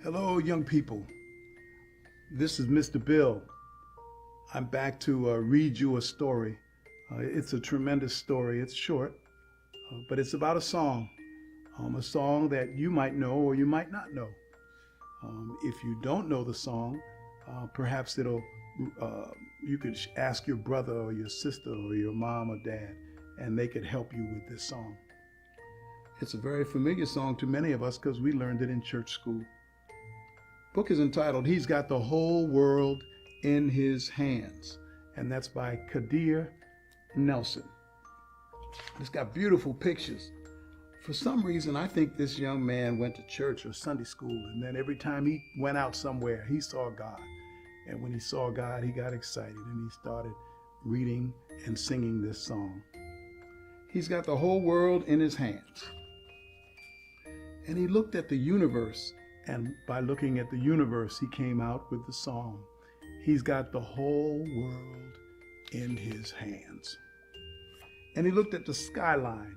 Hello, young people. This is Mr. Bill. I'm back to read you a story. It's a tremendous story. It's short, but it's about a song that you might know or you might not know. If you don't know the song, perhaps you could ask your brother or your sister or your mom or dad, and they could help you with this song. It's a very familiar song to many of us because we learned it in church school. Book is entitled He's Got the Whole World in His Hands, and that's by Kadir Nelson. It's got beautiful pictures. For some reason, I think this young man went to church or Sunday school, and then every time he went out somewhere, he saw God. And when he saw God, he got excited, and he started reading and singing this song. He's got the whole world in his hands. And he looked at the universe, and by looking at the universe, he came out with the song, He's got the whole world in his hands. And he looked at the skyline,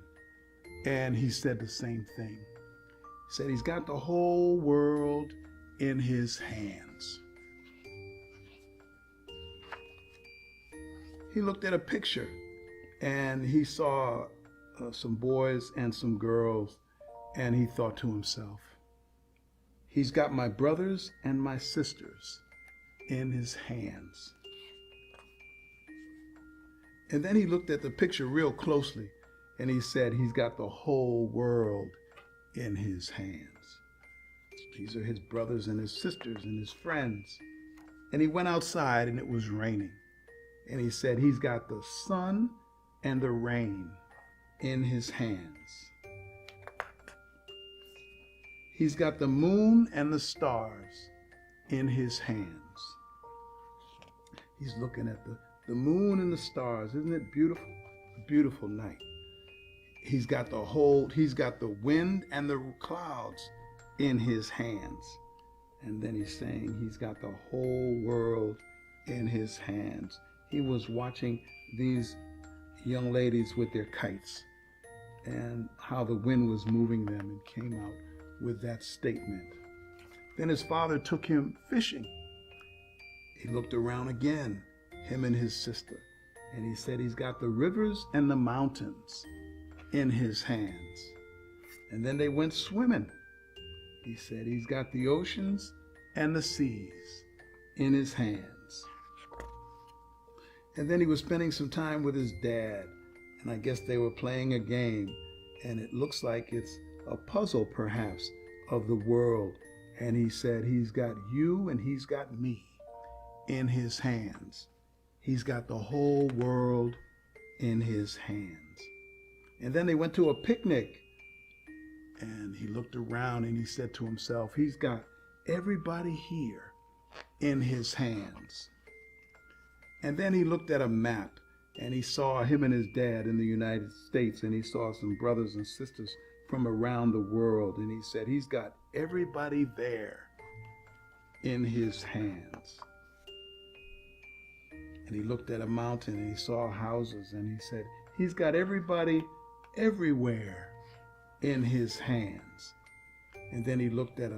and he said the same thing. He said, He's got the whole world in his hands. He looked at a picture, and he saw some boys and some girls, and he thought to himself, He's got my brothers and my sisters in his hands. And then he looked at the picture real closely, and he said, He's got the whole world in his hands. These are his brothers and his sisters and his friends. And he went outside, and it was raining. And he said, He's got the sun and the rain in his hands. He's got the moon and the stars in his hands. He's looking at the moon and the stars. Isn't it beautiful? A beautiful night. He's got the wind and the clouds in his hands. And then he's saying he's got the whole world in his hands. He was watching these young ladies with their kites and how the wind was moving them, and came out with that statement. Then his father took him fishing. He looked around again, him and his sister, and he said he's got the rivers and the mountains in his hands. And then they went swimming. He said he's got the oceans and the seas in his hands. And then he was spending some time with his dad, and I guess they were playing a game, and it looks like it's a puzzle perhaps of the world. And he said he's got you and he's got me in his hands. He's got the whole world in his hands. And then they went to a picnic, and he looked around and he said to himself, he's got everybody here in his hands. And then he looked at a map, and he saw him and his dad in the United States, and he saw some brothers and sisters from around the world, and he said he's got everybody there in his hands. And he looked at a mountain, and he saw houses, and he said he's got everybody everywhere in his hands. And then he looked at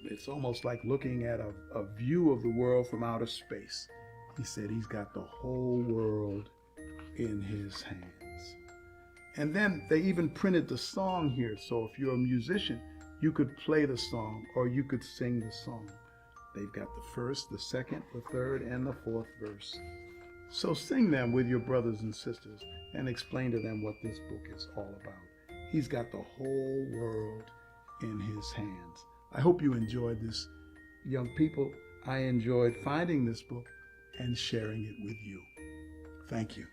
it's almost like looking at a view of the world from outer space. He said he's got the whole world in his hands. And then they even printed the song here, so if you're a musician, you could play the song or you could sing the song. They've got the first, the second, the third, and the fourth verse. So sing them with your brothers and sisters and explain to them what this book is all about. He's got the whole world in his hands. I hope you enjoyed this, young people. I enjoyed finding this book and sharing it with you. Thank you.